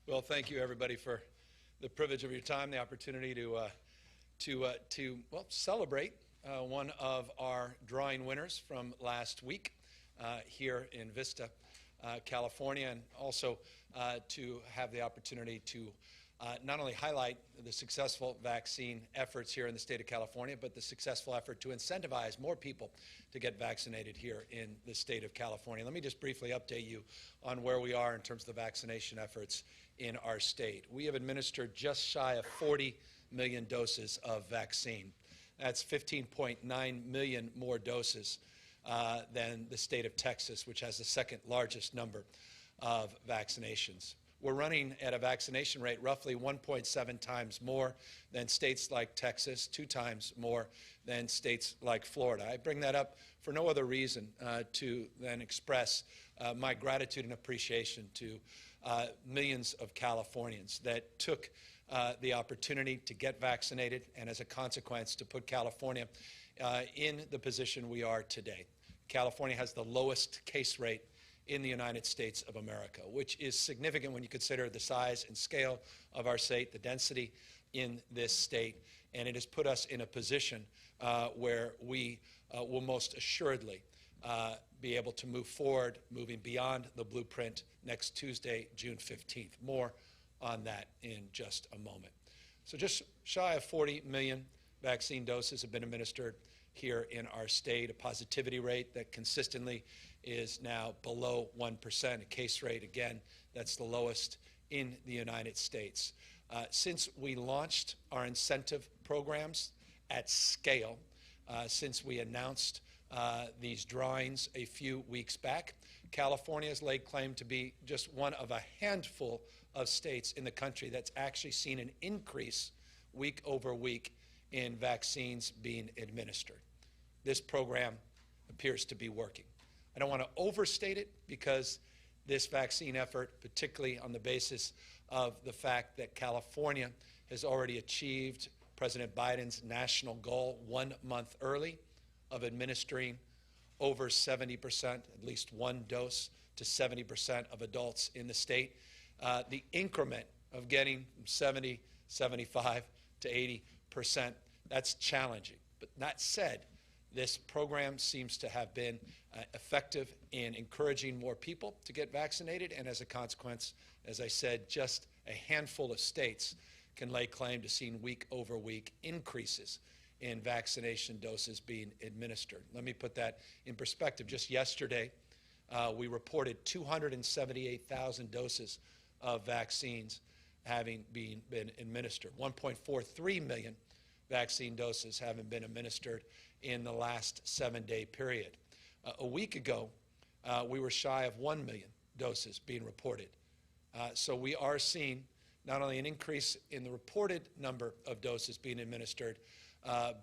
Well, thank you, everybody, for the privilege of your time, the opportunity to celebrate one of our drawing winners from last week here in Vista, California, and also to have the opportunity to not only highlight the successful vaccine efforts here in the state of California, but the successful effort to incentivize more people to get vaccinated here in the state of California. Let me just briefly update you on where we are in terms of the vaccination efforts in our state. We have administered just shy of 40 million doses of vaccine. That's 15.9 million more doses than the state of Texas, which has the second largest number of vaccinations. We're running at a vaccination rate roughly 1.7 times more than states like Texas, 2 times more than states like Florida. I bring that up for no other reason to then express my gratitude and appreciation to millions of Californians that took the opportunity to get vaccinated and, as a consequence, to put California in the position we are today. California has the lowest case rate in the United States of America, which is significant when you consider the size and scale of our state, the density in this state, and it has put us in a position where we will most assuredly be able to move forward, moving beyond the blueprint next Tuesday, June 15th. More on that in just a moment. So just shy of 40 million vaccine doses have been administered here in our state, a positivity rate that consistently is now below 1%, a case rate, again, that's the lowest in the United States. Since we launched our incentive programs at scale, since we announced these drawings a few weeks back, California has laid claim to be just one of a handful of states in the country that's actually seen an increase week over week in vaccines being administered. This program appears to be working. I don't want to overstate it because this vaccine effort, particularly on the basis of the fact that California has already achieved President Biden's national goal 1 month early of administering over 70%, at least one dose to 70% of adults in the state. The increment of getting from 70, 75 to 80%, that's challenging. But that said, this program seems to have been effective in encouraging more people to get vaccinated, and as a consequence, as I said, just a handful of states can lay claim to seeing week over week increases in vaccination doses being administered. Let me put that in perspective. Just yesterday, we reported 278,000 doses of vaccines having been administered. 1.43 million vaccine doses having been administered in the last 7-day period. A week ago, we were shy of 1 million doses being reported. So we are seeing not only an increase in the reported number of doses being administered,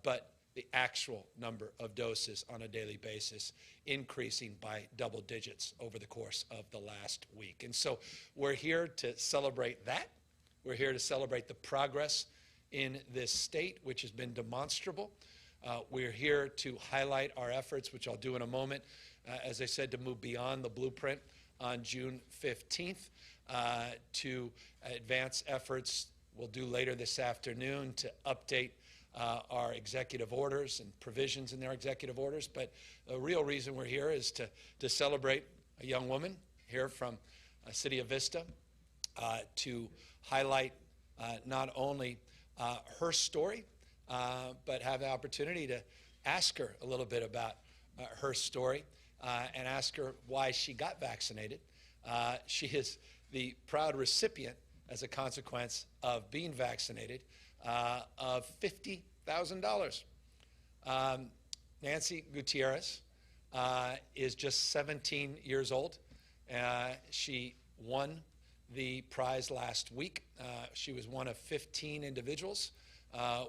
but the actual number of doses on a daily basis increasing by double digits over the course of the last week. And so we're here to celebrate that. We're here to celebrate the progress in this state, which has been demonstrable. We're here to highlight our efforts, which I'll do in a moment, as I said, to move beyond the blueprint on June 15th, to advance efforts we'll do later this afternoon to update our executive orders and provisions in their executive orders. But the real reason we're here is to celebrate a young woman here from the city of Vista, to highlight not only her story, but have the opportunity to ask her a little bit about her story and ask her why she got vaccinated. She is the proud recipient, as a consequence of being vaccinated, of $50,000. Nancy Gutierrez is just 17 years old. She won the prize last week. She was one of 15 individuals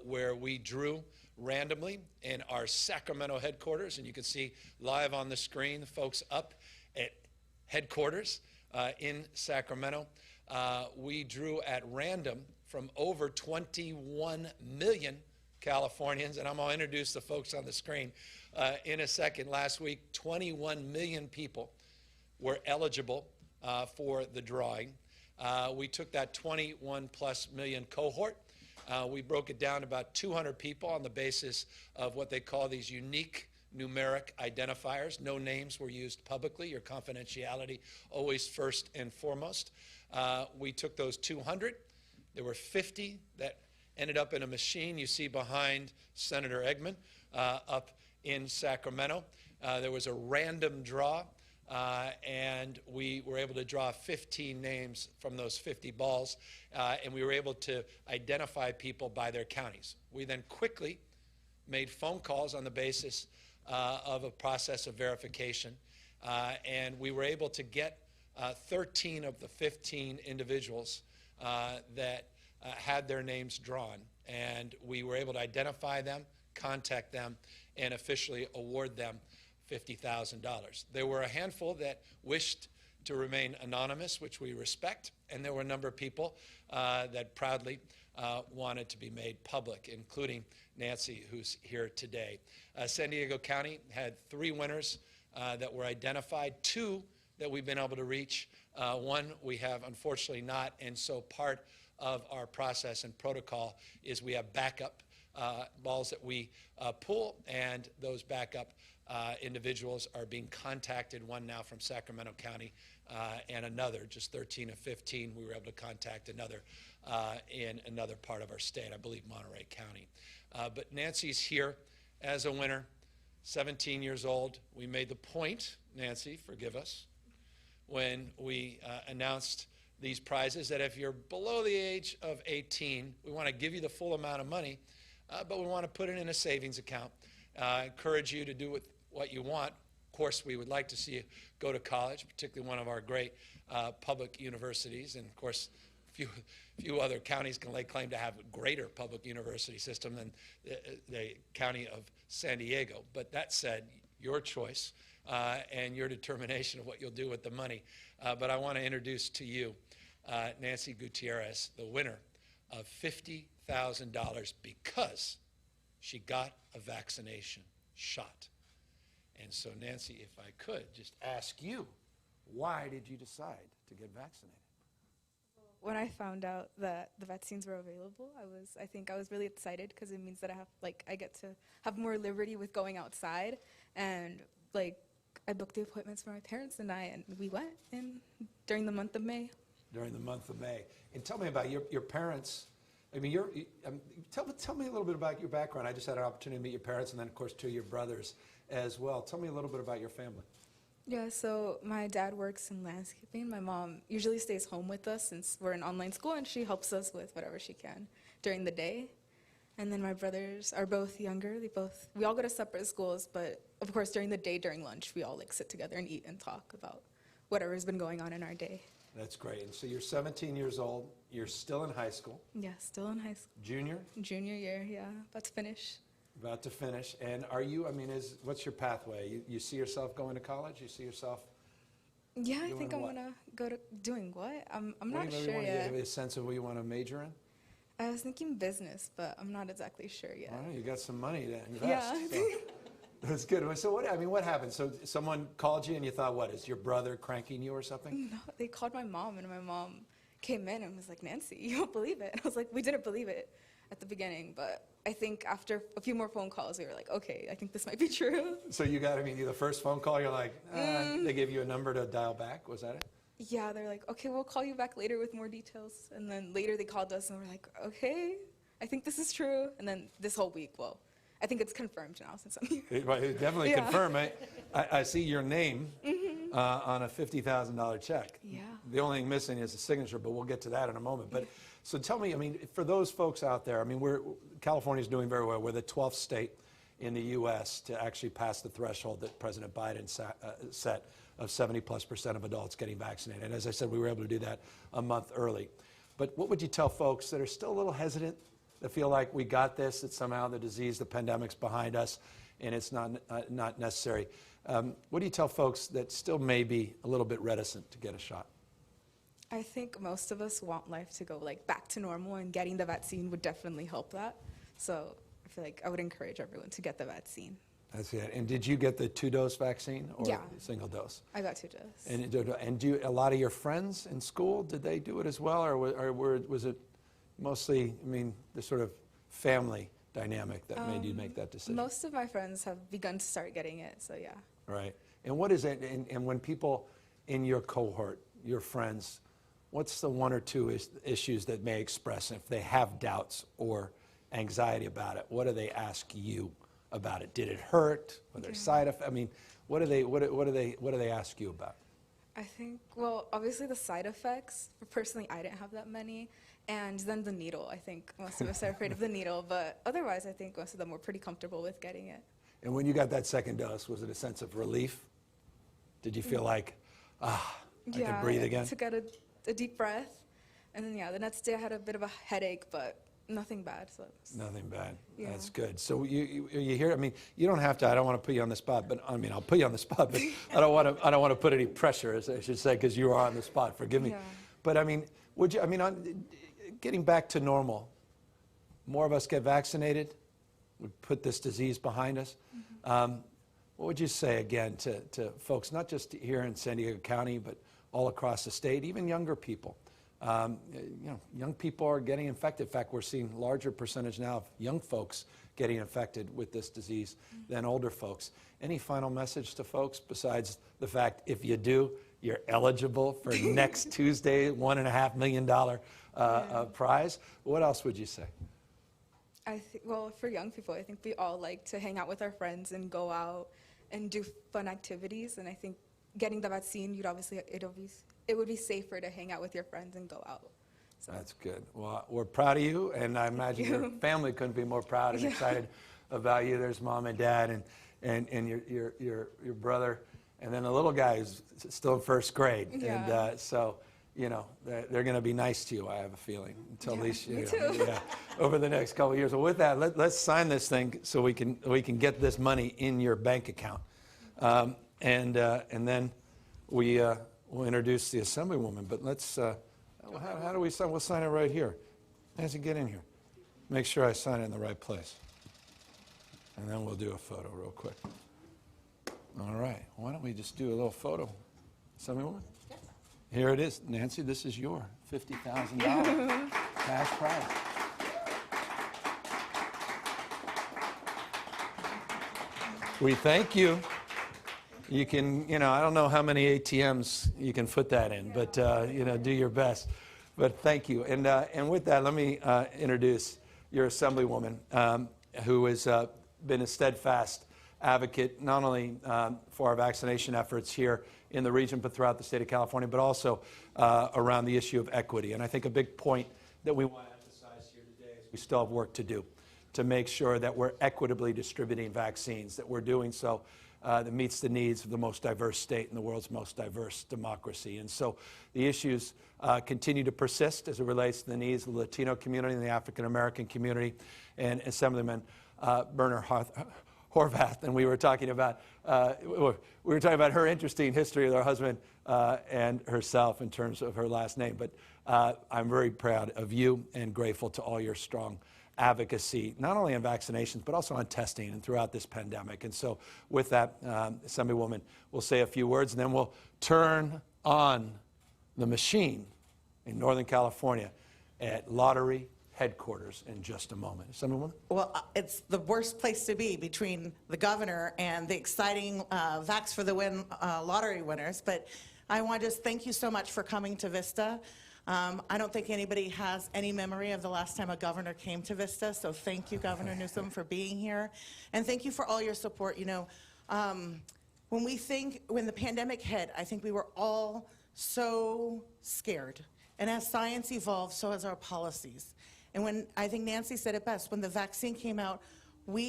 where we drew randomly in our Sacramento headquarters, and you can see live on the screen the folks up at headquarters in Sacramento. We drew at random from over 21 million Californians, and I'm going to introduce the folks on the screen in a second. Last week, 21 million people were eligible for the drawing. We took that 21+ million cohort. We broke it down to about 200 people on the basis of what they call these unique numeric identifiers. No names were used publicly. Your confidentiality always first and foremost. We took those 200. There were 50 that ended up in a machine you see behind Senator Eggman up in Sacramento. There was a random draw, and we were able to draw 15 names from those 50 balls, and we were able to identify people by their counties. We then quickly made phone calls on the basis of a process of verification, and we were able to get 13 of the 15 individuals that had their names drawn, and we were able to identify them, contact them, and officially award them $50,000. There were a handful that wished to remain anonymous, which we respect, and there were a number of people that proudly wanted to be made public, including Nancy, who's here today. San Diego County had 3 winners that were identified, 2 that we've been able to reach. 1 we have unfortunately not, and so part of our process and protocol is we have backup balls that we pull, and those backup individuals are being contacted, one now from Sacramento County and another, just 13 of 15, we were able to contact another in another part of our state, I believe Monterey County. But Nancy's here as a winner, 17 years old. We made the point, Nancy, forgive us, when we announced these prizes, that if you're below the age of 18, we want to give you the full amount of money, but we want to put it in a savings account. Encourage you to do with what you want. Of course, we would like to see you go to college, particularly one of our great public universities. And of course, few other counties can lay claim to have a greater public university system than the county of San Diego. But that said, your choice and your determination of what you'll do with the money. But I want to introduce to you Nancy Gutierrez, the winner of $50,000 because she got a vaccination shot. And so, Nancy, if I could just ask you, why did you decide to get vaccinated? When I found out that the vaccines were available, I think I was really excited because it means that I get to have more liberty with going outside, and I booked the appointments for my parents and we went during the month of May. During the month of May. And tell me about your parents. I mean, tell me a little bit about your background. I just had an opportunity to meet your parents and then, of course, 2 of your brothers as well. Tell me a little bit about your family. Yeah, so my dad works in landscaping. My mom usually stays home with us since we're in online school, and she helps us with whatever she can during the day. And then my brothers are both younger. We all go to separate schools, but of course during the day, during lunch, we all sit together and eat and talk about whatever's been going on in our day. That's great. And so you're 17 years old. You're still in high school. Yeah, still in high school. Junior? Junior year, yeah, about to finish. About to finish. And are you, what's your pathway? You see yourself going to college? You see yourself Yeah, I think I'm going to go to doing what? I'm not sure want yet. to give a sense of what you want to major in? I was thinking business, but I'm not exactly sure yet. All right, you got some money to invest. Yeah. So. That's good. So what happened? So someone called you and you thought, what, is your brother cranking you or something? No, they called my mom, and my mom came in and was like, Nancy, you don't believe it. And I was like, we didn't believe it at the beginning, but I think after a few more phone calls, we were like, okay, I think this might be true. So you got, the first phone call, you're like, they gave you a number to dial back, was that it? Yeah, they're like, okay, we'll call you back later with more details. And then later they called us and we're like, okay, I think this is true. And then this whole week, I think it's confirmed now since I'm here. It definitely confirmed. I see your name on a $50,000 check. Yeah. The only thing missing is the signature, but we'll get to that in a moment. But so tell me, for those folks out there, California's doing very well. We're the 12th state in the U.S. to actually pass the threshold that President Biden set of 70+% of adults getting vaccinated. And as I said, we were able to do that a month early. But what would you tell folks that are still a little hesitant, that feel like we got this, that somehow the disease, the pandemic's behind us, and it's not necessary? What do you tell folks that still may be a little bit reticent to get a shot? I think most of us want life to go back to normal, and getting the vaccine would definitely help that. So I feel like I would encourage everyone to get the vaccine. That's it. And did you get the 2-dose vaccine or Yeah. single dose? I got 2 doses. And do a lot of your friends in school, did they do it as well, or was it mostly, I mean, the sort of family dynamic that made you make that decision? Most of my friends have begun to start getting it, so yeah. Right. And what is it, and when people in your cohort, your friends, what's the 1 or 2 issues that may express if they have doubts or anxiety about it? What do they ask you about it? Did it hurt? Were there side effects? I mean, what do they ask you about? I think, well, obviously the side effects, personally I didn't have that many, and then the needle. I think most of us are afraid of the needle, but otherwise I think most of them were pretty comfortable with getting it. And when you got that second dose, was it a sense of relief? Did you feel like, I can breathe again? I took out a deep breath, and then the next day I had a bit of a headache, but nothing bad. So Nothing bad. Yeah. That's good. So you hear, I mean, you don't have to, I don't want to put you on the spot, but I mean, I'll put you on the spot, but I don't want to put any pressure, as I should say, because you are on the spot, forgive me. Yeah. But I mean, getting back to normal, more of us get vaccinated, we put this disease behind us. What would you say again to folks, not just here in San Diego County, but all across the state, even younger people? Young people are getting infected. In fact, we're seeing larger percentage now of young folks getting infected with this disease than older folks. Any final message to folks besides the fact if you do, you're eligible for next Tuesday, $1.5 million prize? What else would you say? Well, for young people, I think we all like to hang out with our friends and go out and do fun activities. And I think getting the vaccine, it would be safer to hang out with your friends and go out. So. That's good. Well, we're proud of you, and I imagine your family couldn't be more proud and excited about you. There's mom and dad and your brother, and then the little guy who's still in first grade. Yeah. And so, they're going to be nice to you, I have a feeling, until at least me too. over the next couple of years. Well, with that, let's sign this thing so we can get this money in your bank account, and then we'll introduce the Assemblywoman. But let's. How do we sign? We'll sign it right here. Nancy, get in here. Make sure I sign it in the right place. And then we'll do a photo real quick. All right. Why don't we just do a little photo? Assemblywoman? Yes. Here it is. Nancy, this is your $50,000 cash prize. We thank you. You can, I don't know how many ATMs you can put that in, but, do your best. But thank you. And with that, let me introduce your Assemblywoman, who has been a steadfast advocate, not only for our vaccination efforts here in the region, but throughout the state of California, but also around the issue of equity. And I think a big point that we want to emphasize here today is we still have work to do to make sure that we're equitably distributing vaccines, that we're doing so that meets the needs of the most diverse state in the world's most diverse democracy. And so the issues continue to persist as it relates to the needs of the Latino community and the African American community. And Assemblyman Berner Horvath, and we were talking about her interesting history with her husband and herself in terms of her last name. But I'm very proud of you and grateful to all your strong advocacy, not only on vaccinations, but also on testing and throughout this pandemic. And so with that, Assemblywoman will say a few words, and then we'll turn on the machine in Northern California at Lottery headquarters in just a moment. Assemblywoman? Well, it's the worst place to be between the governor and the exciting Vax for the Win lottery winners. But I want to just thank you so much for coming to Vista. I don't think anybody has any memory of the last time a governor came to Vista, so thank you, Governor Newsom, for being here. And thank you for all your support. When the pandemic hit, I think we were all so scared. And as science evolved, so has our policies. And I think Nancy said it best, when the vaccine came out,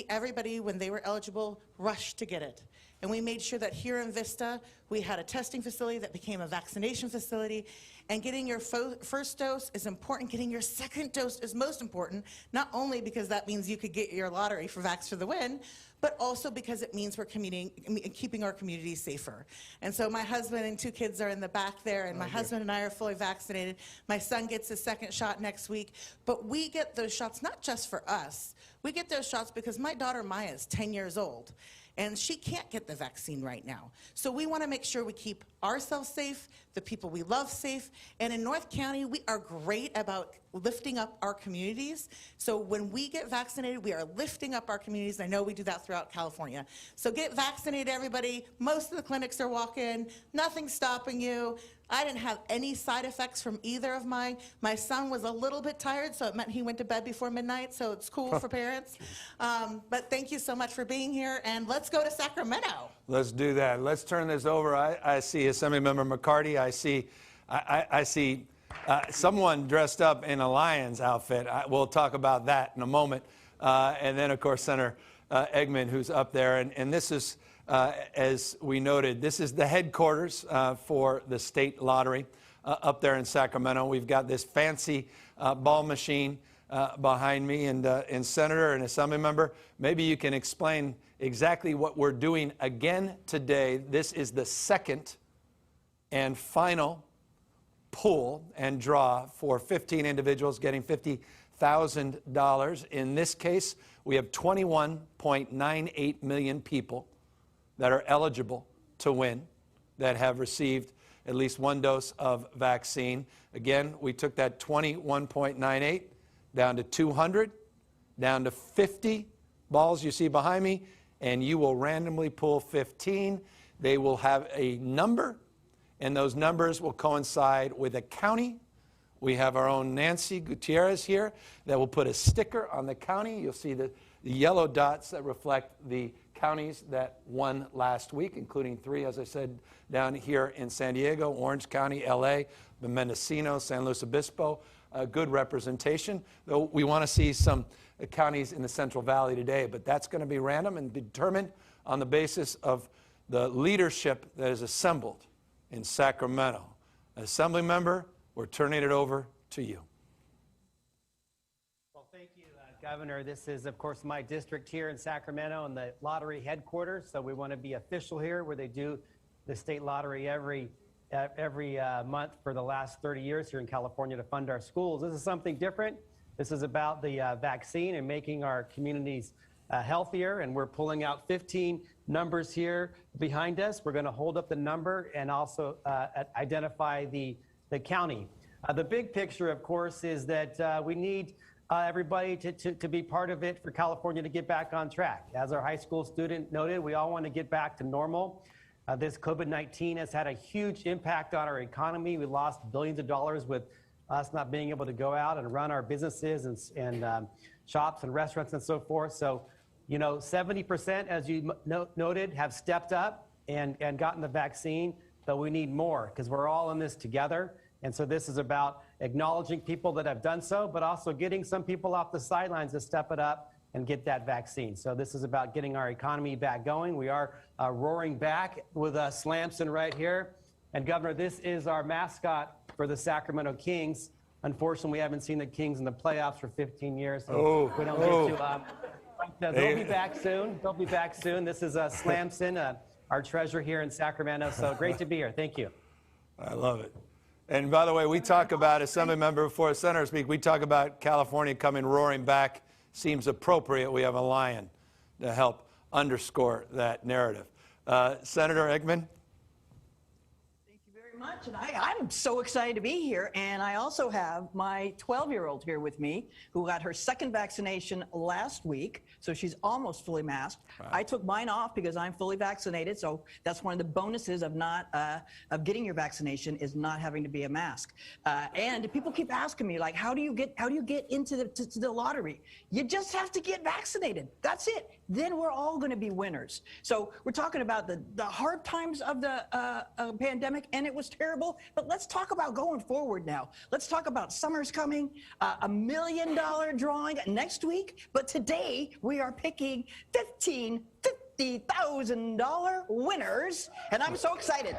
everybody, when they were eligible, rushed to get it. And we made sure that here in Vista, we had a testing facility that became a vaccination facility. And getting your first dose is important. Getting your second dose is most important, not only because that means you could get your lottery for Vax for the Win, but also because it means we're keeping our community safer. And so my husband and 2 kids are in the back there, and my husband and I are fully vaccinated. My son gets his second shot next week. But we get those shots not just for us. We get those shots because my daughter Maya is 10 years old. and she can't get the vaccine right now. So we want to make sure we keep ourselves safe, the people we love safe, and in North County, we are great about lifting up our communities. So when we get vaccinated, we are lifting up our communities. I know we do that throughout California. So get vaccinated, everybody. Most of the clinics are walk-in. Nothing's stopping you. I didn't have any side effects from either of mine. My son was a little bit tired, so it meant he went to bed before midnight, so it's cool for parents. But thank you so much for being here, and let's go to Sacramento. Let's do that. Let's turn this over. I see Assemblymember McCarty. I see someone dressed up in a Lions outfit. We'll talk about that in a moment. And then, of course, Senator Eggman, who's up there. And this is, as we noted, this is the headquarters for the state lottery up there in Sacramento. We've got this fancy ball machine behind me. And Senator and Assembly Member, maybe you can explain exactly what we're doing again today. This is the second and final pull and draw for 15 individuals getting $50,000. In this case, we have 21.98 million people that are eligible to win, that have received at least one dose of vaccine. Again, we took that 21.98 down to 200, down to 50 balls you see behind me, and you will randomly pull 15. They will have a number, and those numbers will coincide with a county. We have our own Nancy Gutierrez here that will put a sticker on the county. You'll see the yellow dots that reflect the counties that won last week, including 3, as I said, down here in San Diego, Orange County, LA, Mendocino, San Luis Obispo. Good representation, though we want to see some counties in the Central Valley today, but that's going to be random and determined on the basis of the leadership that is assembled in Sacramento. Assembly Member, we're turning it over to you. Well, thank you, Governor. This is, of course, my district here in Sacramento and the lottery headquarters, so we want to be official here where they do the state lottery every month for the last 30 years here in California to fund our schools. This is something different. This is about the vaccine and making our communities healthier, and we're pulling out 15 numbers here behind us. We're going to hold up the number and also identify the county. The big picture, of course, is that we need everybody to be part of it for California to get back on track. As our high school student noted, we all want to get back to normal. This COVID-19 has had a huge impact on our economy. We lost billions of dollars with us not being able to go out and run our businesses and shops and restaurants and so forth. So, you know, 70%, as you noted, have stepped up and gotten the vaccine, but we need more because we're all in this together. And so this is about acknowledging people that have done so, but also getting some people off the sidelines to step it up and get that vaccine. So this is about getting our economy back going. We are roaring back with Slamson right here. And Governor, this is our mascot for the Sacramento Kings. Unfortunately, we haven't seen the Kings in the playoffs for 15 years. So we don't get to. They'll be back soon. They'll be back soon. This is Slamson, our treasurer here in Sacramento. So great to be here. Thank you. I love it. And by the way, we talk about, Assembly Member, before Senator speak, we talk about California coming roaring back. Seems appropriate. We have a lion to help underscore that narrative. Senator Eggman. Much, and I'm so excited to be here, and I also have my 12-year-old here with me who got her second vaccination last week, so she's almost fully masked. Wow. I took mine off because I'm fully vaccinated, so that's one of the bonuses of not of getting your vaccination is not having to be a mask. And people keep asking me, like, how do you get into the lottery? You just have to get vaccinated. That's it. Then we're all going to be winners. So we're talking about the hard times of the pandemic, and it was terrible, but let's talk about going forward now. Let's talk about summer's coming, $1 million drawing next week, but today we are picking $50,000 winners, and I'm so excited.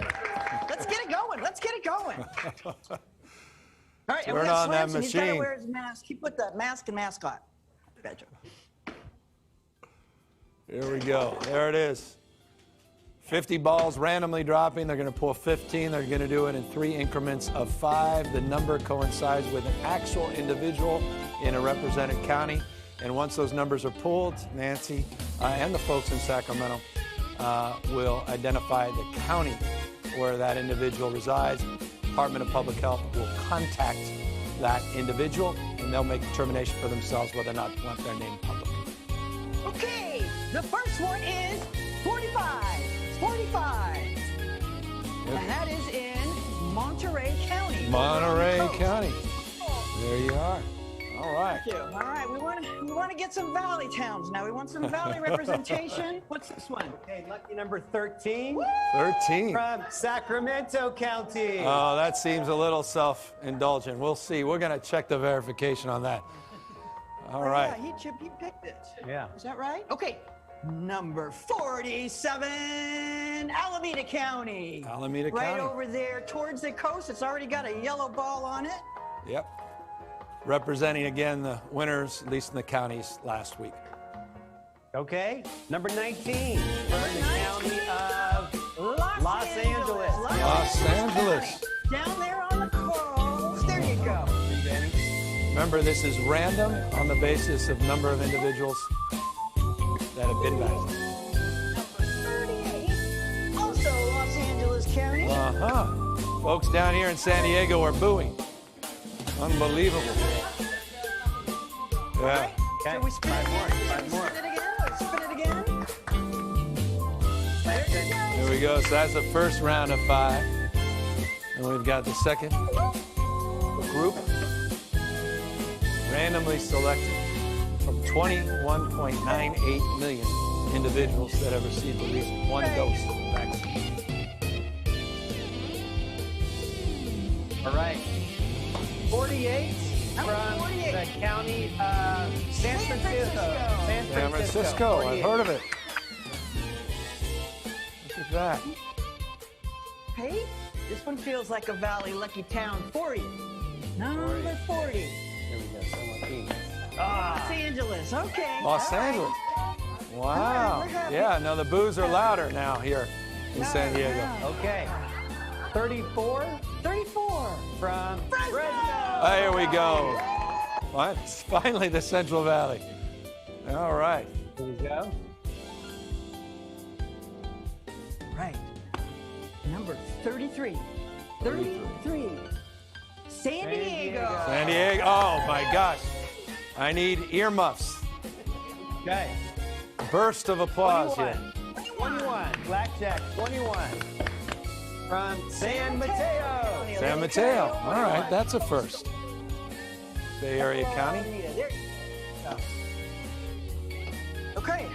Let's get it going. Let's get it going. All right, and we got Slamson. He's got to wear his mask. He put the mask and mascot. Here we go. There it is. 50 balls randomly dropping. They're going to pull 15. They're going to do it in 3 increments of 5. The number coincides with an actual individual in a represented county. And once those numbers are pulled, Nancy and the folks in Sacramento will identify the county where that individual resides. Department of Public Health will contact that individual, and they'll make a determination for themselves whether or not they want their name public. Okay, the first one is 45. 45. And that is in Monterey County. Monterey Coast. County. There you are. All right. Thank you. All right, we want to get some valley towns now. We want some valley representation. What's this one? Okay, lucky number 13 13. from Sacramento County. Oh, that seems a little self-indulgent. We'll see. We're going to check the verification on that. All right. Yeah, he picked it. Yeah. Is that right? Okay. Number 47, Alameda County. Alameda Right County. over there towards the coast. It's already got a yellow ball on it. Yep. Representing again the winners, at least in the counties last week. Okay, number 19 from the 19. county of Los Angeles. Los Angeles. Down there on the coast. There you go. Remember, this is random on the basis of number of individuals that have been vaccinated. 38. Also Los Angeles County. Uh-huh. Folks down here in San Diego are booing. Unbelievable. Yeah. Okay, So we spin it again. five more. Spin it again. Let's spin it again. There you go. There we go. So that's the first round of 5. And we've got the second group randomly selected from 21.98 million individuals that have received at least one dose of the vaccine. All right, 48 Number from 48. the county of San Francisco. San Francisco, I've heard of it. Look at that. Hey, this one feels like a valley lucky town. 40. Number 40. Here we go, San Joaquin. Los Angeles. Okay. Los All right. Angeles. right, Wow. we're happy. Yeah, no, the boos are louder now here in San Diego. Okay, 34 34. from Fresno. Here we go. Finally, the Central Valley. All right. Here we go. Right. Number 33. 33. San Diego. San Diego. Oh, my gosh. I need earmuffs. Okay, Burst of applause here. 21, Blackjack 21 from San Mateo. San Mateo. All right, that's a first. Bay Area County. There. Okay.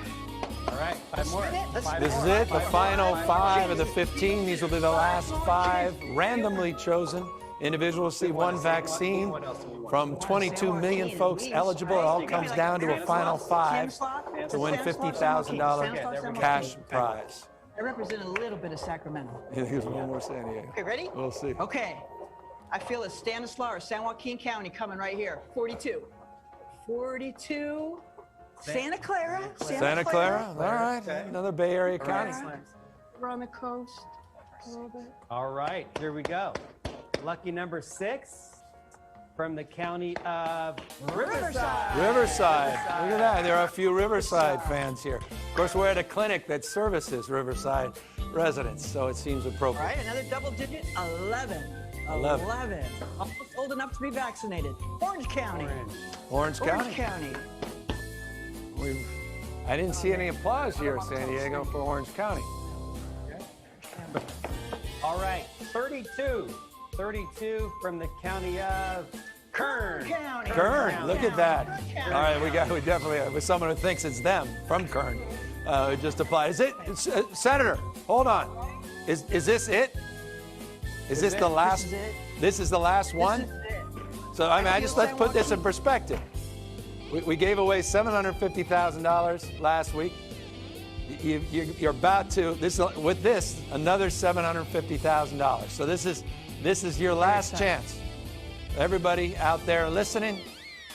All right, 5 more. Spin it. Let's Five This is more. it, the final 5 of the 15. These will be the last 5 randomly chosen individuals receive one vaccine. From 22 million folks eligible, it all comes down to a final 5 to win $50,000 cash prize. I represent a little bit of Sacramento. Here's one more San Diego. Okay, ready? We'll see. Okay. I feel a Stanislaus or San Joaquin County coming right here. 42. 42. Santa Clara. Santa Clara. All right, Okay. another Bay Area county. We're on the coast a little bit. All right, here we go. Lucky number 6 from the county of Riverside. Riverside. Look at that. There are a few Riverside fans here. Of course, we're at a clinic that services Riverside residents, so it seems All appropriate. right, another double digit. 11. 11. Almost old enough to be vaccinated. Orange County. Orange County. Orange County. I didn't see any applause here, San Diego, for Orange County. All right, 32. 32 from the county of Kern. County. Kern, look at that. Kern. All right, we definitely with someone who thinks it's them from Kern. It just applied. Is it, Senator? Hold on. Is this it? Is this the last? This is it. This is the last one. This is it. So I mean, let's put this in perspective. We gave away $750,000 last week. You're about to with this another $750,000. So this is your last chance. Everybody out there listening,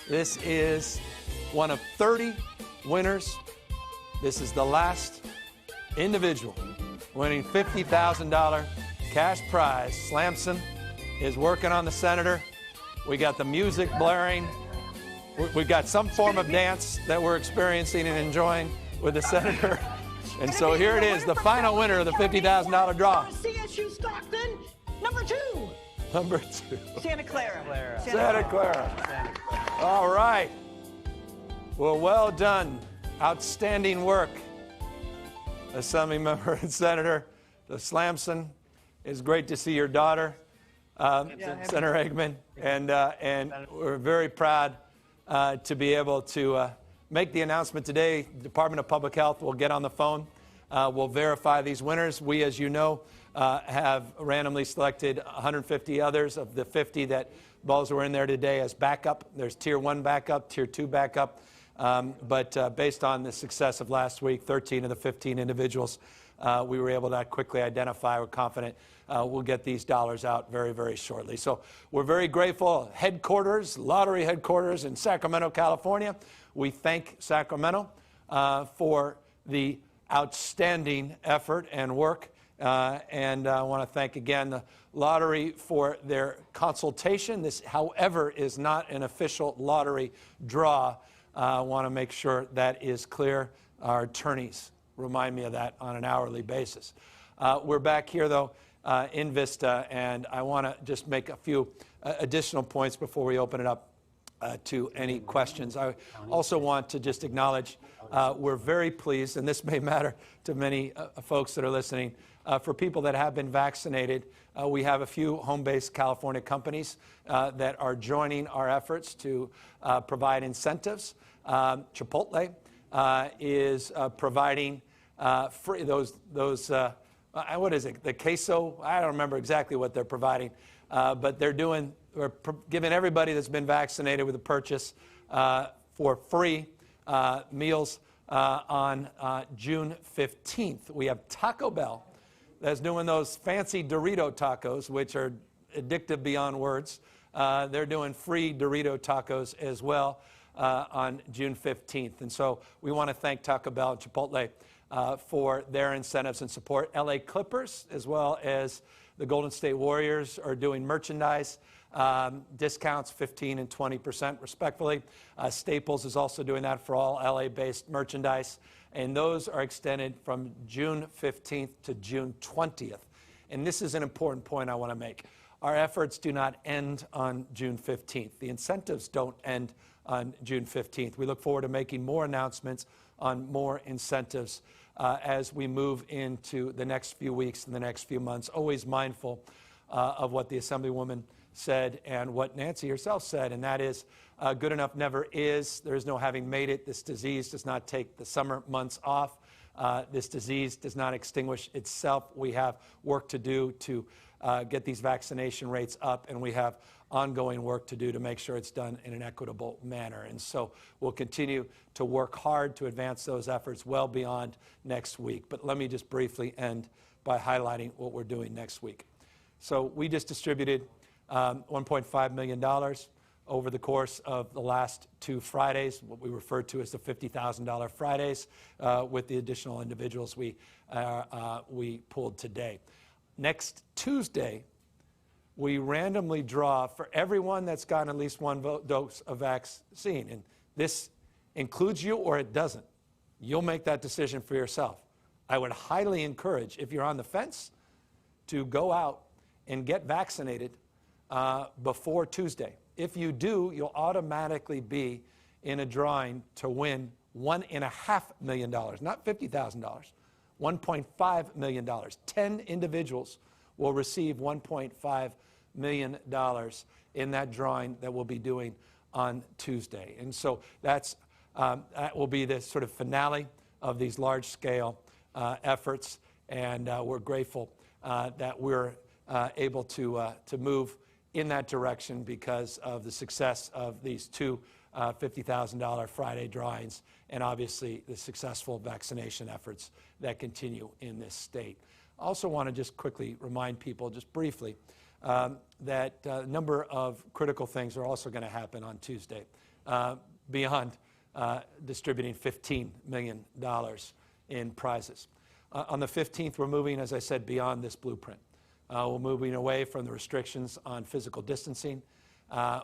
this is one of 30 winners. This is the last individual winning $50,000 cash prize. Slamson is working on the senator. We got the music blaring. We've got some form of dance that we're experiencing and enjoying with the senator. And so here it is, the final winner of the $50,000 draw. CSU Stockton, number 2. Number 2. Santa Clara. Santa Clara. All right. Well, well done. Outstanding work. Assembly Member and Senator Slamson. It's great to see your daughter, Senator Eggman, and we're very proud to be able to make the announcement today. The Department of Public Health will get on the phone. We'll verify these winners. We, as you know, have randomly selected 150 others of the 50 that balls were in there today as backup. There's Tier 1 backup, Tier 2 backup. But based on the success of last week, 13 of the 15 individuals we were able to quickly identify. We're confident we'll get these dollars out very, very shortly. So we're very grateful. Headquarters, lottery headquarters in Sacramento, California. We thank Sacramento for the outstanding effort and work. And I want to thank again the lottery for their consultation. This, however, is not an official lottery draw. I want to make sure that is clear. Our attorneys remind me of that on an hourly basis. We're back here, though, in Vista, and I want to just make a few additional points before we open it up to any questions. I also want to just acknowledge we're very pleased, and this may matter to many folks that are listening, for people that have been vaccinated. We have a few home-based California companies that are joining our efforts to provide incentives. Chipotle is providing free those what is it, the queso? I don't remember exactly what they're providing, but we're giving everybody that's been vaccinated with a purchase for free meals on June 15th. We have Taco Bell that's doing those fancy Dorito tacos, which are addictive beyond words. They're doing free Dorito tacos as well on June 15th. And so we want to thank Taco Bell and Chipotle for their incentives and support. LA Clippers, as well as the Golden State Warriors, are doing merchandise discounts, 15% and 20% respectively. Staples is also doing that for all LA-based merchandise. And those are extended from June 15th to June 20th. And this is an important point I want to make. Our efforts do not end on June 15th. The incentives don't end on June 15th. We look forward to making more announcements on more incentives as we move into the next few weeks and the next few months, always mindful of what the Assemblywoman said and what Nancy herself said, and that is good enough never is. There is no having made it. This disease does not take the summer months off. This disease does not extinguish itself. We have work to do to get these vaccination rates up, and we have ongoing work to do to make sure it's done in an equitable manner. And so we'll continue to work hard to advance those efforts well beyond next week. But let me just briefly end by highlighting what we're doing next week. So we just distributed $1.5 million over the course of the last 2 Fridays, what we refer to as the $50,000 Fridays, with the additional individuals we pulled today. Next Tuesday, we randomly draw for everyone that's gotten at least one dose of vaccine. And this includes you or it doesn't. You'll make that decision for yourself. I would highly encourage, if you're on the fence, to go out and get vaccinated before Tuesday. If you do, you'll automatically be in a drawing to win $1.5 million, not $50,000, $1.5 million. 10 individuals will receive $1.5 million in that drawing that we'll be doing on Tuesday. And so that will be the sort of finale of these large-scale efforts, and we're grateful that we're able to move in that direction because of the success of these 2 $50,000 Friday drawings and obviously the successful vaccination efforts that continue in this state. I also want to just quickly remind people, just briefly, that a number of critical things are also going to happen on Tuesday beyond distributing $15 million in prizes. On the 15th, we're moving, as I said, beyond this blueprint. We're moving away from the restrictions on physical distancing.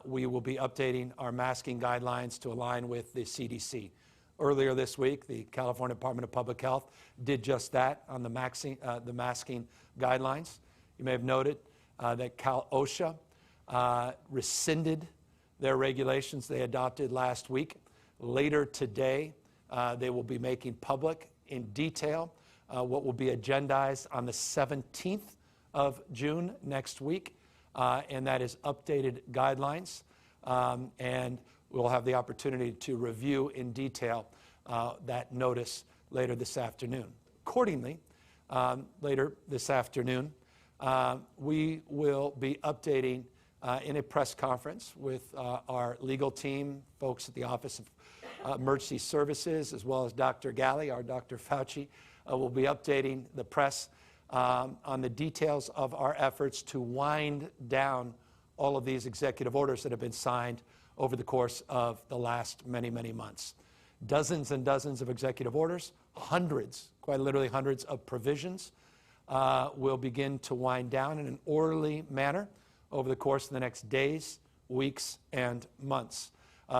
We will be updating our masking guidelines to align with the CDC. Earlier this week, the California Department of Public Health did just that on the masking guidelines. You may have noted that Cal OSHA rescinded their regulations they adopted last week. Later today, they will be making public in detail what will be agendized on the 17th of June next week, and that is updated guidelines. And we'll have the opportunity to review in detail that notice later this afternoon. Accordingly, later this afternoon, we will be updating in a press conference with our legal team, folks at the Office of Emergency Services, as well as Dr. Galley, our Dr. Fauci, will be updating the press on the details of our efforts to wind down all of these executive orders that have been signed over the course of the last many, many months. Dozens and dozens of executive orders, hundreds, quite literally hundreds of provisions will begin to wind down in an orderly manner over the course of the next days, weeks, and months.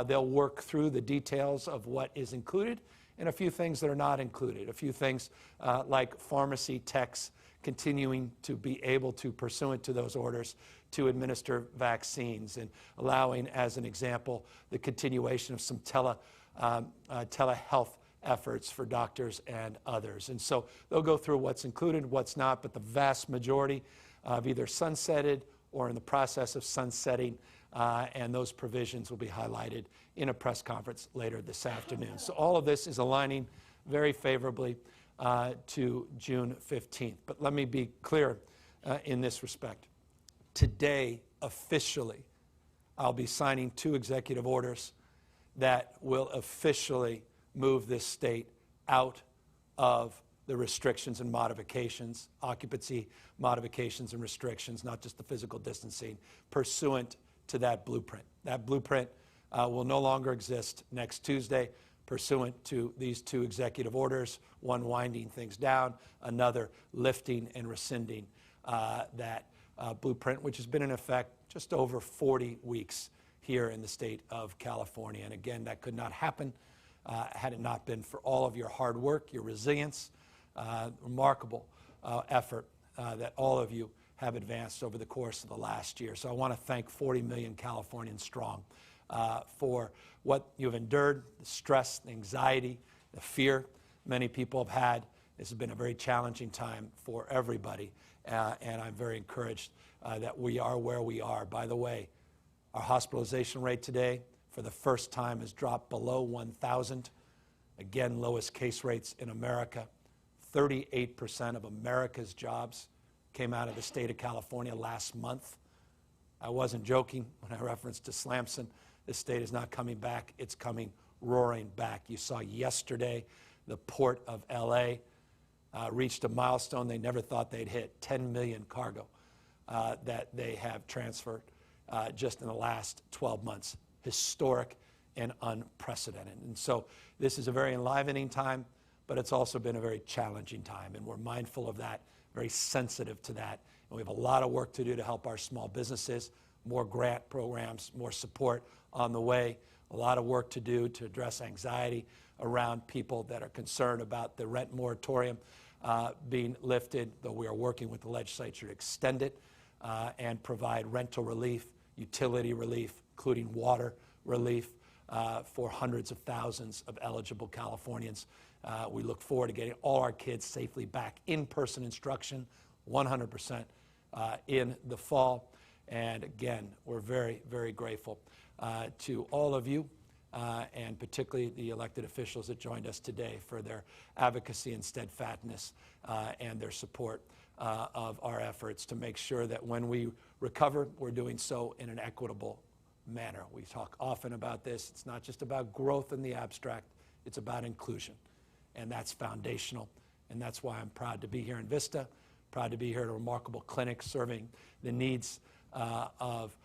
They'll work through the details of what is included and a few things that are not included, a few things like pharmacy techs continuing to be able to, pursuant to those orders, to administer vaccines, and allowing, as an example, the continuation of some telehealth efforts for doctors and others. And so they'll go through what's included, what's not, but the vast majority of either sunsetted or in the process of sunsetting, and those provisions will be highlighted in a press conference later this afternoon. So all of this is aligning very favorably to June 15th. But let me be clear in this respect. Today, officially, I'll be signing 2 executive orders that will officially move this state out of the restrictions and modifications, occupancy modifications and restrictions, not just the physical distancing, pursuant to that blueprint. That blueprint will no longer exist next Tuesday, pursuant to these 2 executive orders, one winding things down, another lifting and rescinding that blueprint, which has been in effect just over 40 weeks here in the state of California. And again, that could not happen had it not been for all of your hard work, your resilience, remarkable effort that all of you have advanced over the course of the last year. So I want to thank 40 million Californians strong for what you've endured, the stress, the anxiety, the fear many people have had. This has been a very challenging time for everybody, and I'm very encouraged that we are where we are. By the way, our hospitalization rate today, for the first time, has dropped below 1,000. Again, lowest case rates in America. 38% of America's jobs came out of the state of California last month. I wasn't joking when I referenced to Slamson. This state is not coming back. It's coming roaring back. You saw yesterday the Port of LA reached a milestone they never thought they'd hit, 10 million cargo that they have transferred just in the last 12 months. Historic and unprecedented. And so this is a very enlivening time, but it's also been a very challenging time, and we're mindful of that, very sensitive to that. And we have a lot of work to do to help our small businesses, more grant programs, more support on the way, a lot of work to do to address anxiety around people that are concerned about the rent moratorium being lifted, though we are working with the legislature to extend it and provide rental relief, utility relief, including water relief for hundreds of thousands of eligible Californians. We look forward to getting all our kids safely back in-person instruction, 100% in the fall. And again, we're very, very grateful to all of you, and particularly the elected officials that joined us today for their advocacy and steadfastness and their support of our efforts to make sure that when we recover, we're doing so in an equitable manner. We talk often about this. It's not just about growth in the abstract, it's about inclusion. And that's foundational. And that's why I'm proud to be here in Vista, proud to be here at a remarkable clinic serving the needs of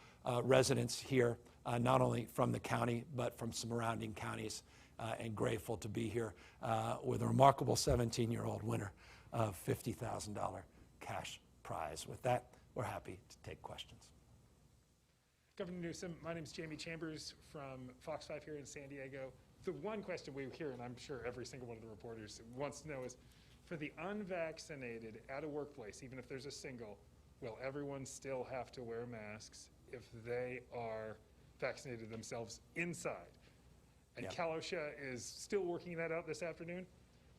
residents here, not only from the county, but from surrounding counties, and grateful to be here with a remarkable 17-year-old winner of $50,000 cash prize. With that, we're happy to take questions. Governor Newsom, my name is Jamie Chambers from Fox 5 here in San Diego. the one question we hear, and I'm sure every single one of the reporters wants to know, is for the unvaccinated at a workplace, even if there's a single, will everyone still have to wear masks if they are vaccinated themselves inside? And Yeah. Cal OSHA is still working that out this afternoon,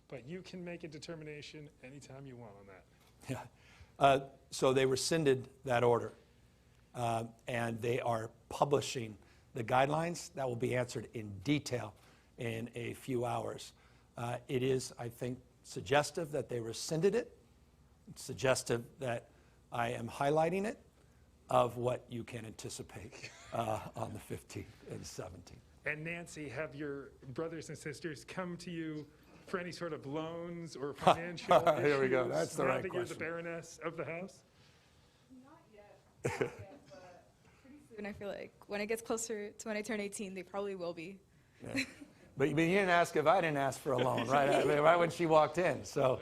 but you can make a determination anytime you want on that. Yeah. So they rescinded that order, and they are publishing the guidelines. That will be answered in detail in a few hours. It is, I think, suggestive that they rescinded it. It's suggestive that I am highlighting it of what you can anticipate on the 15th and 17th. And Nancy, have your brothers and sisters come to you for any sort of loans or financial issues? Here we go. That's the now right that you're the question. Baroness of the house? Not yet. Not yet, but pretty soon. I feel like when it gets closer to when I turn 18, they probably will be. Yeah. But you didn't ask if I didn't ask for a loan, right? I mean, right when she walked in. So,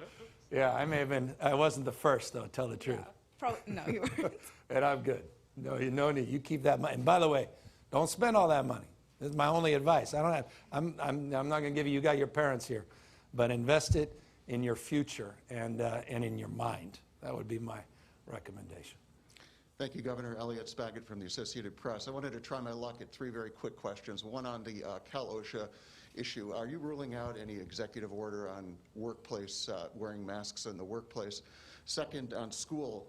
yeah, I may have been, I wasn't the first, though, tell the truth. Probably no, you weren't. And I'm good. No need. You keep that money. And by the way, don't spend all that money. This is my only advice. I'm not going to give you, you got your parents here, but invest it in your future and in your mind. That would be my recommendation. Thank you, Governor. Elliot Spaggett from the Associated Press. I wanted to try my luck at three very quick questions. One on the Cal OSHA issue. Are you ruling out any executive order on workplace, wearing masks in the workplace? Second, on school,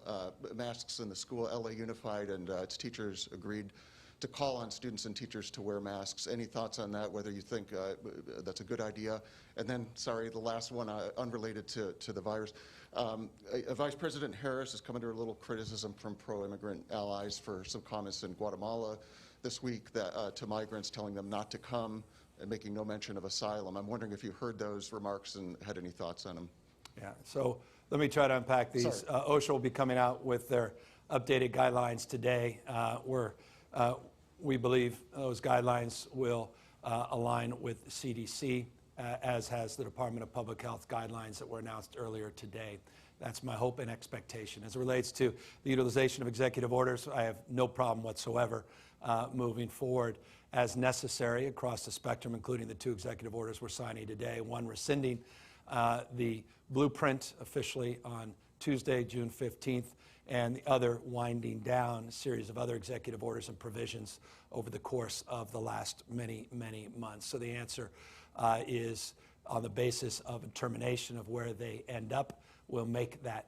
masks in the school, LA Unified and its teachers agreed to call on students and teachers to wear masks. Any thoughts on that, whether you think that's a good idea? And then, sorry, the last one, unrelated to the virus. Vice President Harris has come under a little criticism from pro-immigrant allies for some comments in Guatemala this week that, to migrants, telling them not to come and making no mention of asylum. I'm wondering if you heard those remarks and had any thoughts on them. Yeah, so let me try to unpack these. OSHA will be coming out with their updated guidelines today. We believe those guidelines will align with the CDC, as has the Department of Public Health guidelines that were announced earlier today. That's my hope and expectation. As it relates to the utilization of executive orders, I have no problem whatsoever moving forward as necessary across the spectrum, including the two executive orders we're signing today, one rescinding the blueprint officially on Tuesday, June 15th, and the other winding down a series of other executive orders and provisions over the course of the last many, many months. So the answer is on the basis of a determination of where they end up, we'll make that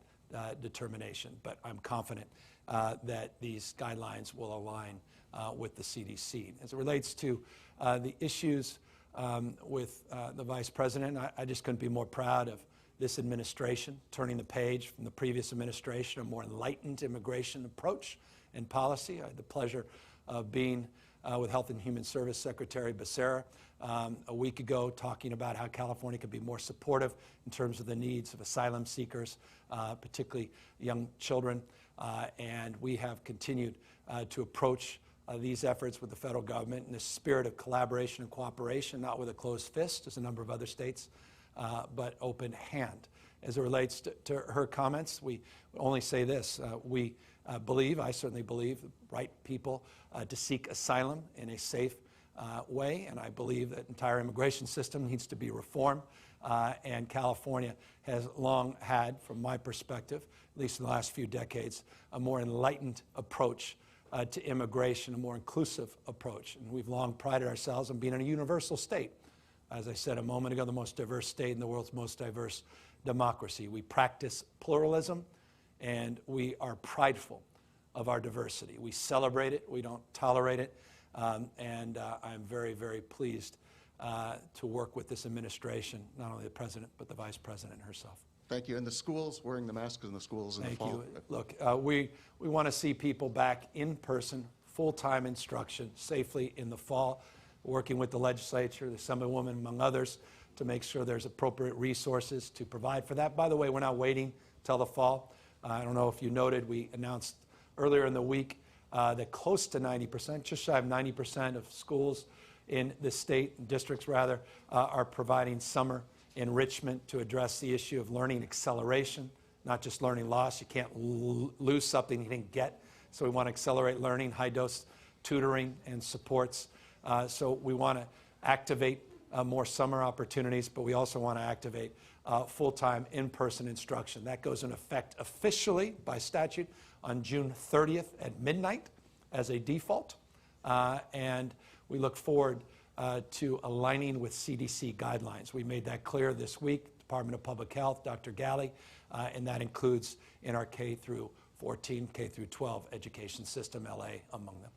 determination. But I'm confident that these guidelines will align with the CDC. As it relates to the issues with the Vice President, I just couldn't be more proud of this administration, turning the page from the previous administration, a more enlightened immigration approach and policy. I had the pleasure of being with Health and Human Service Secretary Becerra a week ago, talking about how California could be more supportive in terms of the needs of asylum seekers, particularly young children. And we have continued to approach these efforts with the federal government in a spirit of collaboration and cooperation, not with a closed fist, as a number of other states, but open hand. As it relates to her comments, we only say this. We believe, I certainly believe, the right people to seek asylum in a safe way, and I believe that entire immigration system needs to be reformed, and California has long had, from my perspective, at least in the last few decades, a more enlightened approach to immigration, a more inclusive approach, and we've long prided ourselves on being a universal state. As I said a moment ago, the most diverse state in the world's most diverse democracy. We practice pluralism, and we are prideful of our diversity. We celebrate it, we don't tolerate it, and I'm very, very pleased to work with this administration, not only the President, but the Vice President herself. Thank you. And the schools, wearing the masks in the schools in the fall? Thank you. Look, we want to see people back in person, full-time instruction, safely in the fall, working with the legislature, the Assemblywoman, among others, to make sure there's appropriate resources to provide for that. By the way, we're not waiting till the fall. I don't know if you noted, we announced earlier in the week that close to 90%, just shy of 90% of schools in the state, districts rather, are providing summer enrichment to address the issue of learning acceleration, not just learning loss. You can't lose something you didn't get. So we want to accelerate learning, high-dose tutoring and supports. So we want to activate more summer opportunities, but we also want to activate full-time in-person instruction. That goes in effect officially by statute on June 30th at midnight as a default. And we look forward to aligning with CDC guidelines. We made that clear this week, Department of Public Health, Dr. Galley, and that includes in our K through 14, K through 12 education system, LA among them.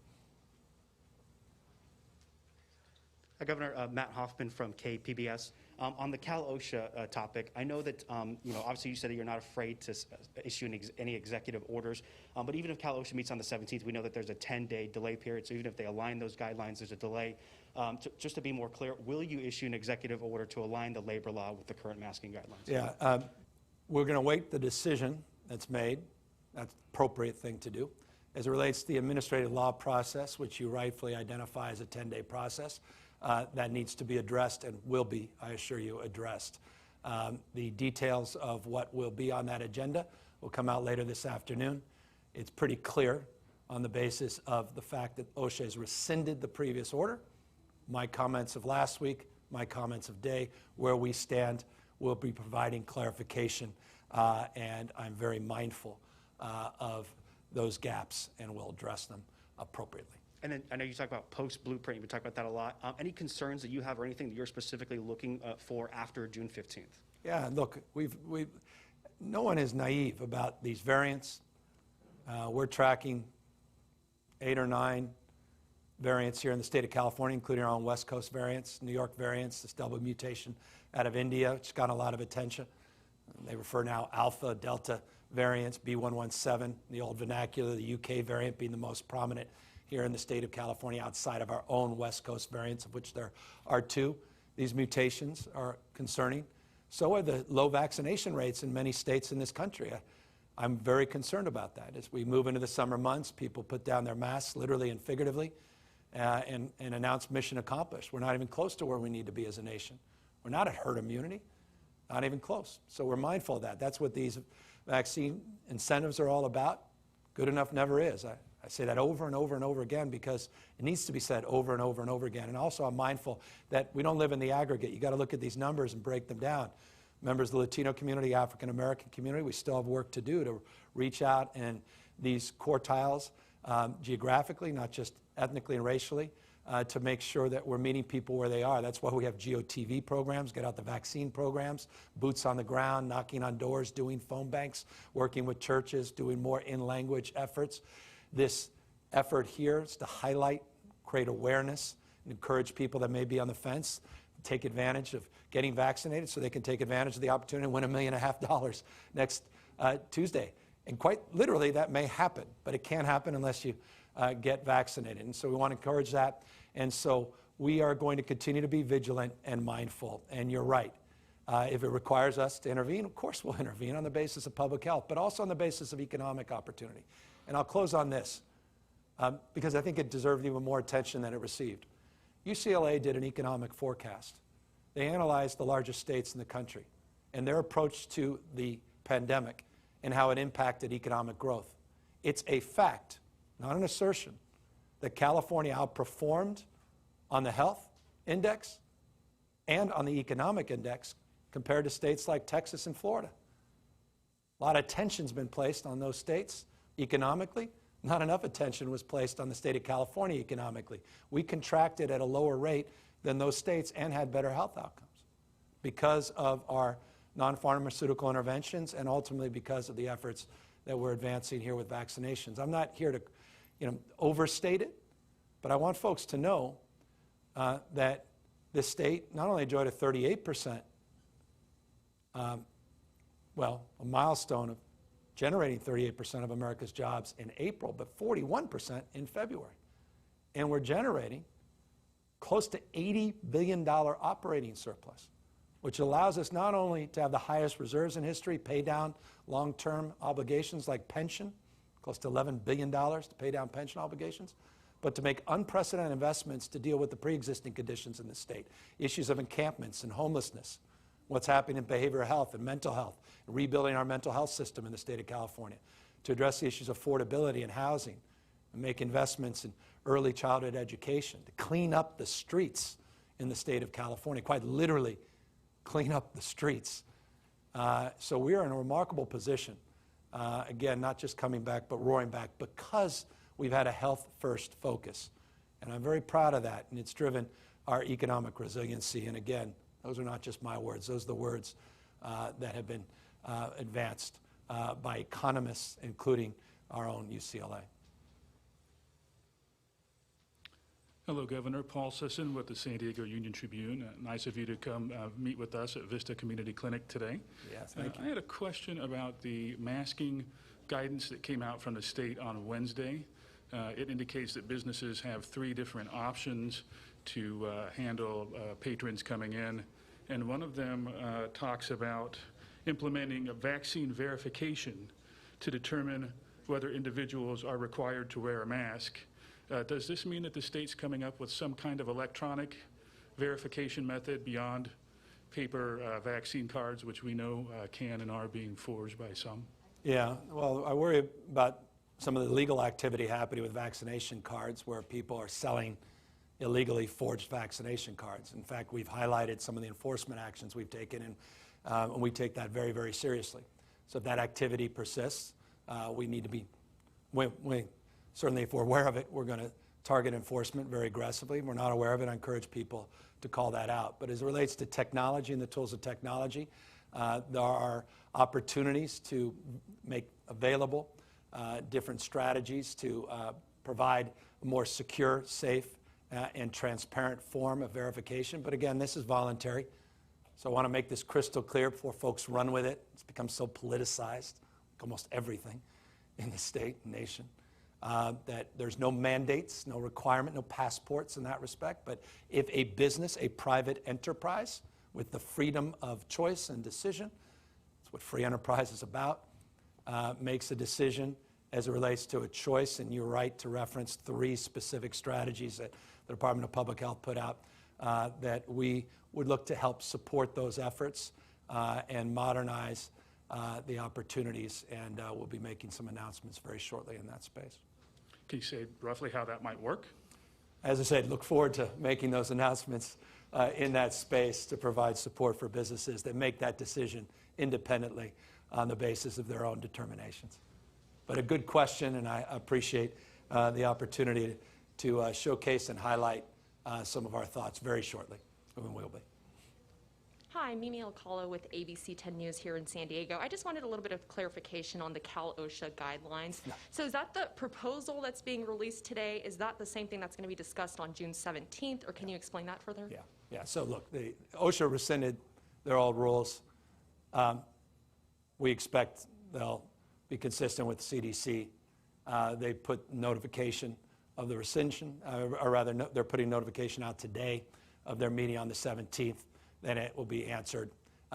Governor, Matt Hoffman from KPBS. On the Cal-OSHA topic, I know that, obviously you said that you're not afraid to issue any executive orders, but even if Cal-OSHA meets on the 17th, we know that there's a 10-day delay period, so even if they align those guidelines, there's a delay. Just to be more clear, will you issue an executive order to align the labor law with the current masking guidelines? Yeah, we're going to wait the decision that's made. That's the appropriate thing to do. As it relates to the administrative law process, which you rightfully identify as a 10-day process, that needs to be addressed and will be, I assure you, addressed. The details of what will be on that agenda will come out later this afternoon. It's pretty clear on the basis of the fact that OSHA has rescinded the previous order. My comments of last week, my comments of today, where we stand, we'll be providing clarification, and I'm very mindful of those gaps and will address them appropriately. And then I know you talk about post-blueprint, we talk about that a lot. Any concerns that you have or anything that you're specifically looking for after June 15th? Yeah, look, no one is naive about these variants. We're tracking 8 or 9 variants here in the state of California, including our own West Coast variants, New York variants, this double mutation out of India, which got a lot of attention. They refer now Alpha, Delta variants, B117, the old vernacular, the UK variant being the most prominent here in the state of California outside of our own West Coast variants, of which there are 2. These mutations are concerning. So are the low vaccination rates in many states in this country. I'm very concerned about that. As we move into the summer months, people put down their masks, literally and figuratively, and announce mission accomplished. We're not even close to where we need to be as a nation. We're not at herd immunity, not even close. So we're mindful of that. That's what these vaccine incentives are all about. Good enough never is. I say that over and over and over again because it needs to be said over and over and over again. And also I'm mindful that we don't live in the aggregate. You got to look at these numbers and break them down. Members of the Latino community, African American community, we still have work to do to reach out in these quartiles geographically, not just ethnically and racially, to make sure that we're meeting people where they are. That's why we have GOTV programs, get out the vaccine programs, boots on the ground, knocking on doors, doing phone banks, working with churches, doing more in-language efforts. This effort here is to highlight, create awareness, and encourage people that may be on the fence, take advantage of getting vaccinated so they can take advantage of the opportunity to win $1.5 million next Tuesday. And quite literally, that may happen, but it can't happen unless you get vaccinated. And so we want to encourage that. And so we are going to continue to be vigilant and mindful. And you're right. If it requires us to intervene, of course we'll intervene on the basis of public health, but also on the basis of economic opportunity. And I'll close on this, because I think it deserved even more attention than it received. UCLA did an economic forecast. They analyzed the largest states in the country and their approach to the pandemic and how it impacted economic growth. It's a fact, not an assertion, that California outperformed on the health index and on the economic index compared to states like Texas and Florida. A lot of attention's been placed on those states economically. Not enough attention was placed on the state of California economically. We contracted at a lower rate than those states and had better health outcomes because of our non-pharmaceutical interventions and ultimately because of the efforts that we're advancing here with vaccinations. I'm not here to overstate it, but I want folks to know that this state not only enjoyed a 38%, a milestone of generating 38% of America's jobs in April, but 41% in February. And we're generating close to $80 billion operating surplus, which allows us not only to have the highest reserves in history, pay down long-term obligations like pension, close to $11 billion to pay down pension obligations, but to make unprecedented investments to deal with the pre-existing conditions in the state, issues of encampments and homelessness, what's happening in behavioral health and mental health, and rebuilding our mental health system in the state of California, to address the issues of affordability and housing, and make investments in early childhood education, to clean up the streets in the state of California, quite literally clean up the streets. So we are in a remarkable position. Again, not just coming back, but roaring back because we've had a health-first focus. And I'm very proud of that, and it's driven our economic resiliency. And again, those are not just my words. Those are the words that have been advanced by economists, including our own UCLA. Hello, Governor. Paul Sisson with the San Diego Union Tribune. Nice of you to come meet with us at Vista Community Clinic today. Yes, thank you. I had a question about the masking guidance that came out from the state on Wednesday. It indicates that businesses have 3 different options to handle patrons coming in, and one of them talks about implementing a vaccine verification to determine whether individuals are required to wear a mask. Does this mean that the state's coming up with some kind of electronic verification method beyond paper vaccine cards, which we know can and are being forged by some? Yeah, well, I worry about some of the legal activity happening with vaccination cards where people are selling illegally forged vaccination cards. In fact, we've highlighted some of the enforcement actions we've taken, and we take that very, very seriously. So if that activity persists, we need to be, certainly if we're aware of it, we're going to target enforcement very aggressively. If we're not aware of it, I encourage people to call that out. But as it relates to technology and the tools of technology, there are opportunities to make available different strategies to provide a more secure, safe, and transparent form of verification. But again, this is voluntary. So I want to make this crystal clear before folks run with it. It's become so politicized, like almost everything in the state and nation, that there's no mandates, no requirement, no passports in that respect. But if a business, a private enterprise with the freedom of choice and decision, that's what free enterprise is about, makes a decision as it relates to a choice, and you're right to reference 3 specific strategies that the Department of Public Health put out, that we would look to help support those efforts and modernize the opportunities, and we'll be making some announcements very shortly in that space. Can you say roughly how that might work? As I said, look forward to making those announcements in that space to provide support for businesses that make that decision independently on the basis of their own determinations. But a good question, and I appreciate the opportunity to showcase and highlight some of our thoughts very shortly, and we will be. Hi, Mimi Alcala with ABC 10 News here in San Diego. I just wanted a little bit of clarification on the Cal-OSHA guidelines. Yeah. So is that the proposal that's being released today? Is that the same thing that's going to be discussed on June 17th, or can you explain that further? Yeah. So look, the OSHA rescinded their old rules. We expect they'll be consistent with the CDC. They put notification of the rescission, or rather, they're putting notification out today of their meeting on the 17th. Then it will be answered.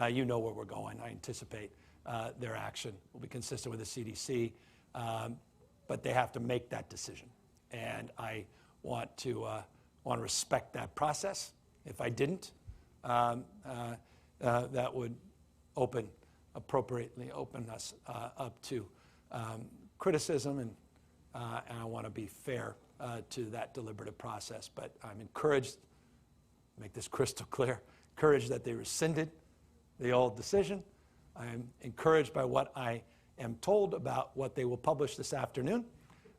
You know where we're going. I anticipate their action will be consistent with the CDC, but they have to make that decision. And I want to respect that process. If I didn't, that would appropriately open us up to criticism, and I want to be fair to that deliberative process. But I'm encouraged, make this crystal clear, encouraged that they rescinded the old decision. I am encouraged by what I am told about what they will publish this afternoon,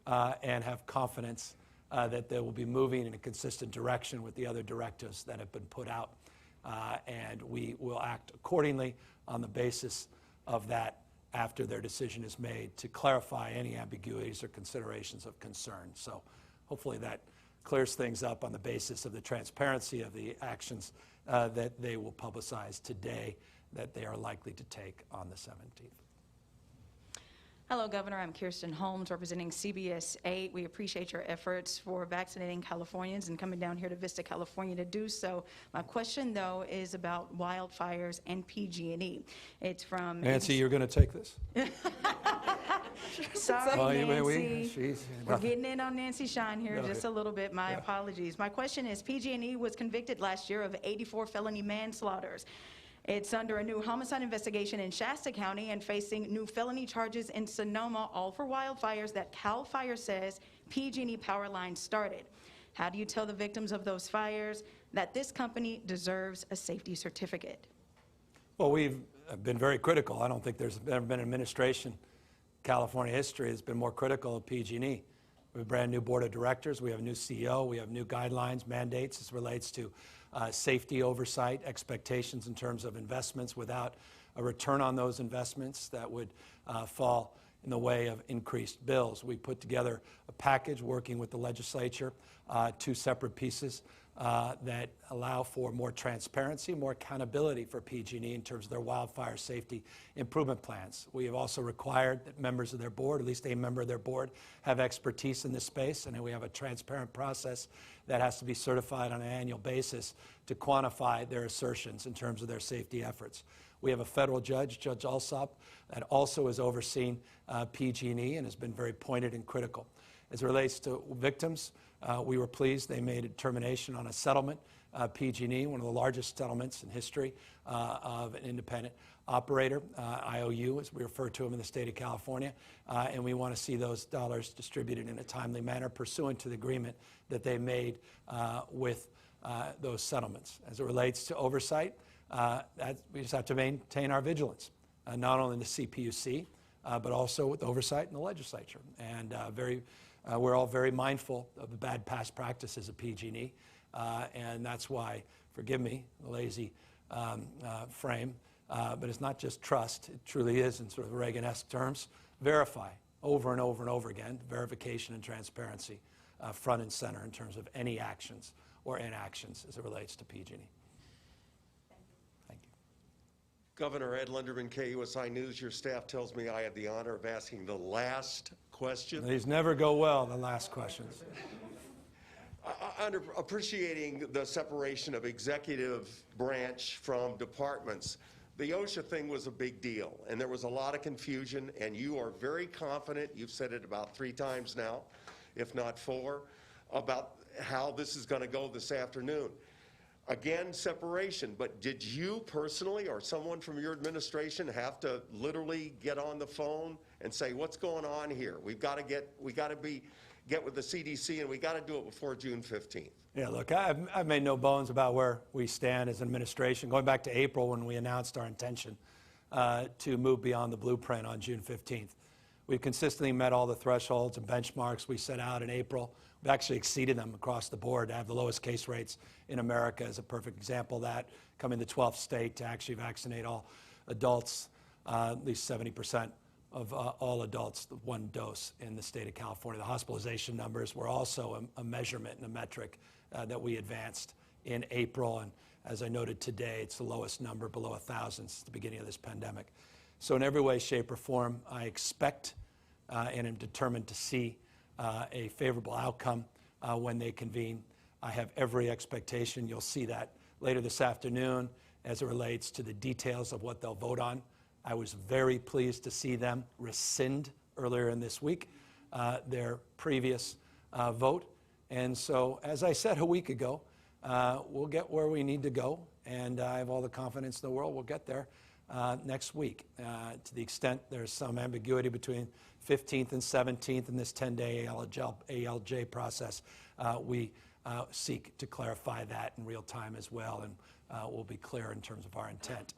and have confidence that they will be moving in a consistent direction with the other directives that have been put out. And we will act accordingly on the basis of that after their decision is made to clarify any ambiguities or considerations of concern. So hopefully that clears things up on the basis of the transparency of the actions that they will publicize today that they are likely to take on the 17th. Hello, Governor. I'm Kirsten Holmes, representing CBS 8. We appreciate your efforts for vaccinating Californians and coming down here to Vista, California to do so. My question, though, is about wildfires and PG&E. It's from... Nancy, you're going to take this? Sorry, Nancy. We're getting in on Nancy Shine here just a little bit. My apologies. My question is, PG&E was convicted last year of 84 felony manslaughters. It's under a new homicide investigation in Shasta County and facing new felony charges in Sonoma, all for wildfires that CAL FIRE says PG&E power lines started. How do you tell the victims of those fires that this company deserves a safety certificate? Well, we've been very critical. I don't think there's ever been an administration in California history that's been more critical of PG&E. We have a brand new board of directors. We have a new CEO. We have new guidelines, mandates as relates to safety oversight, expectations in terms of investments without a return on those investments that would fall in the way of increased bills. We put together a package working with the legislature, two separate pieces that allow for more transparency, more accountability for PG&E in terms of their wildfire safety improvement plans. We have also required that members of their board, at least a member of their board, have expertise in this space, and then we have a transparent process that has to be certified on an annual basis to quantify their assertions in terms of their safety efforts. We have a federal judge, Judge Alsop, that also has overseen PG&E and has been very pointed and critical. As it relates to victims, we were pleased they made a determination on a settlement. PG&E, one of the largest settlements in history of an independent operator, IOU, as we refer to them in the state of California, and we want to see those dollars distributed in a timely manner pursuant to the agreement that they made with those settlements. As it relates to oversight, we just have to maintain our vigilance, not only in the CPUC, but also with oversight in the legislature. And we're all very mindful of the bad past practices of PG&E, and that's why, forgive me, the lazy frame, but it's not just trust. It truly is, in sort of Reagan-esque terms, verify over and over and over again, verification and transparency front and center in terms of any actions or inactions as it relates to PG&E. Thank you. Governor Ed Linderman, KUSI News. Your staff tells me I have the honor of asking the last question. These never go well, the last questions. Appreciating the separation of executive branch from departments, the OSHA thing was a big deal, and there was a lot of confusion, and you are very confident, you've said it about 3 times now, if not 4, about how this is going to go this afternoon. Again, separation, but did you personally or someone from your administration have to literally get on the phone and say, what's going on here? We've got to get with the CDC, and we got to do it before June 15th. Yeah, look, I've made no bones about where we stand as an administration. Going back to April when we announced our intention to move beyond the blueprint on June 15th. We've consistently met all the thresholds and benchmarks we set out in April. We've actually exceeded them across the board to have the lowest case rates in America is a perfect example of that, coming the 12th state to actually vaccinate all adults, at least 70% of all adults, 1 dose in the state of California. The hospitalization numbers were also a measurement and a metric that we advanced in April, and as I noted today, it's the lowest number, below 1,000 since the beginning of this pandemic. So in every way, shape, or form, I expect and am determined to see a favorable outcome when they convene. I have every expectation you'll see that later this afternoon as it relates to the details of what they'll vote on. I was very pleased to see them rescind earlier in this week their previous vote. And so, as I said a week ago, we'll get where we need to go, and I have all the confidence in the world we'll get there next week. To the extent there's some ambiguity between 15th and 17th in this 10-day ALJ process, we seek to clarify that in real time as well, and we'll be clear in terms of our intent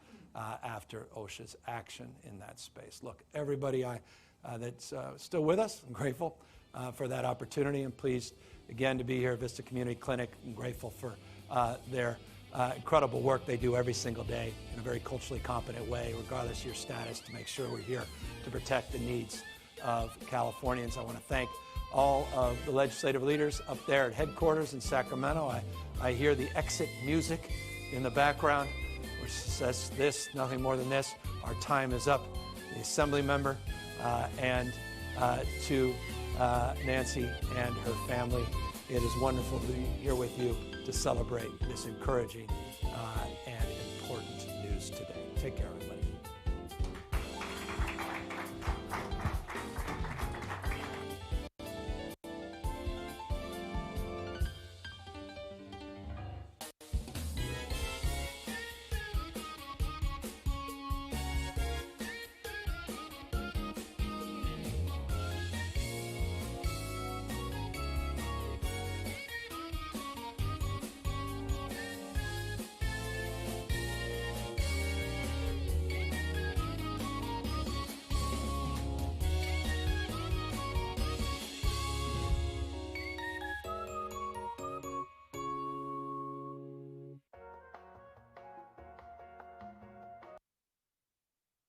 after OSHA's action in that space. Look, everybody that's still with us, I'm grateful for that opportunity, and pleased again to be here at Vista Community Clinic. I'm grateful for their incredible work they do every single day in a very culturally competent way, regardless of your status, to make sure we're here to protect the needs of Californians. I want to thank all of the legislative leaders up there at headquarters in Sacramento. I hear the exit music in the background, which says this, nothing more than this: our time is up. The Assembly member and to Nancy and her family, it is wonderful to be here with you to celebrate this encouraging and important news today. Take care, everybody.